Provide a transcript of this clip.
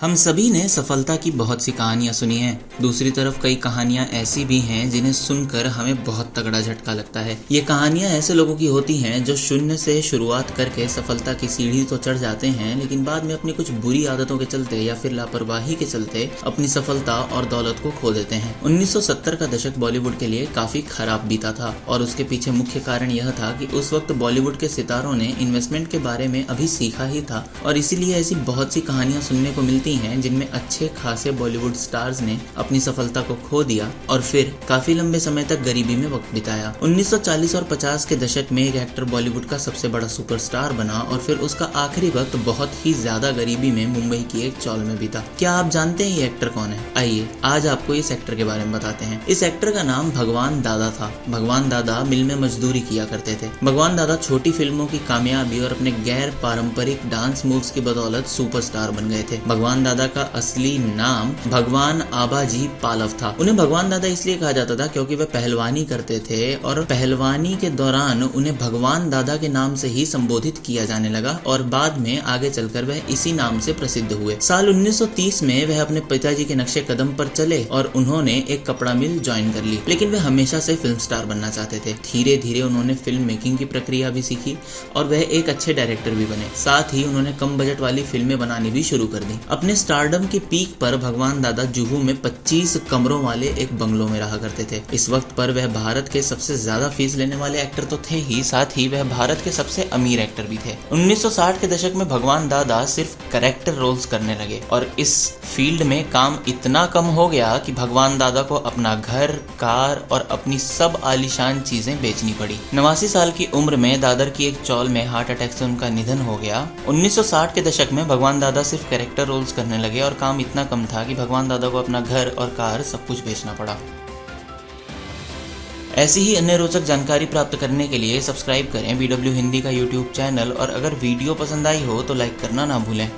हम सभी ने सफलता की बहुत सी कहानियां सुनी हैं। दूसरी तरफ कई कहानियां ऐसी भी हैं जिन्हें सुनकर हमें बहुत तगड़ा झटका लगता है। ये कहानियां ऐसे लोगों की होती हैं जो शून्य से शुरुआत करके सफलता की सीढ़ी तो चढ़ जाते हैं, लेकिन बाद में अपनी कुछ बुरी आदतों के चलते या फिर लापरवाही के चलते अपनी सफलता और दौलत को खो देते हैं। 1970 का दशक बॉलीवुड के लिए काफी खराब बीता था और उसके पीछे मुख्य कारण यह था कि उस वक्त बॉलीवुड के सितारों ने इन्वेस्टमेंट के बारे में अभी सीखा ही था और इसीलिए ऐसी बहुत सी कहानियां सुनने को मिलती हैं जिनमें अच्छे खासे बॉलीवुड स्टार्स ने अपनी सफलता को खो दिया और फिर काफी लंबे समय तक गरीबी में वक्त बिताया। 1940 और 50 के दशक में एक एक्टर बॉलीवुड का सबसे बड़ा सुपरस्टार बना और फिर उसका आखिरी वक्त बहुत ही ज्यादा गरीबी में मुंबई की एक चौल में बीता। क्या आप जानते हैं ये एक्टर कौन है? आइए आज आपको इस एक्टर के बारे में बताते हैं। इस एक्टर का नाम भगवान दादा था। भगवान दादा मिल में मजदूरी किया करते थे। भगवान दादा छोटी फिल्मों की कामयाबी और अपने गैर पारंपरिक डांस मूव्स की बदौलत सुपरस्टार बन गए थे। भगवान दादा का असली नाम भगवान आबाजी पालव था। उन्हें भगवान दादा इसलिए कहा जाता था क्योंकि वे पहलवानी करते थे और पहलवानी के दौरान उन्हें भगवान दादा के नाम से ही संबोधित किया जाने लगा और बाद में आगे चलकर वह इसी नाम से प्रसिद्ध हुए। साल 1930 में वह अपने पिताजी के नक्शे कदम पर चले और उन्होंने एक कपड़ा मिल ज्वाइन कर ली, लेकिन वे हमेशा से फिल्म स्टार बनना चाहते थे। धीरे धीरे उन्होंने फिल्म मेकिंग की प्रक्रिया भी सीखी और वह एक अच्छे डायरेक्टर भी बने। साथ ही उन्होंने कम बजट वाली फिल्में बनानी भी शुरू कर दी। अपने स्टारडम की पीक पर भगवान दादा जुहू में 25 कमरों वाले एक बंगलों में रहा करते थे। इस वक्त पर वह भारत के सबसे ज्यादा फीस लेने वाले एक्टर तो थे ही, साथ ही वह भारत के सबसे अमीर एक्टर भी थे। 1960 के दशक में भगवान दादा सिर्फ कैरेक्टर रोल्स करने लगे और इस फील्ड में काम इतना कम हो गया कि भगवान दादा को अपना घर, कार और अपनी सब आलीशान चीजें बेचनी पड़ी। 89 साल की उम्र में दादर की एक चौल में हार्ट अटैक से उनका निधन हो गया। 1960 के दशक में भगवान दादा सिर्फ कैरेक्टर रोल्स करने लगे और काम इतना कम था कि भगवान दादा को अपना घर और कार सब कुछ बेचना पड़ा। ऐसी ही अन्य रोचक जानकारी प्राप्त करने के लिए सब्सक्राइब करें BW हिंदी का YouTube चैनल और अगर वीडियो पसंद आई हो तो लाइक करना ना भूलें।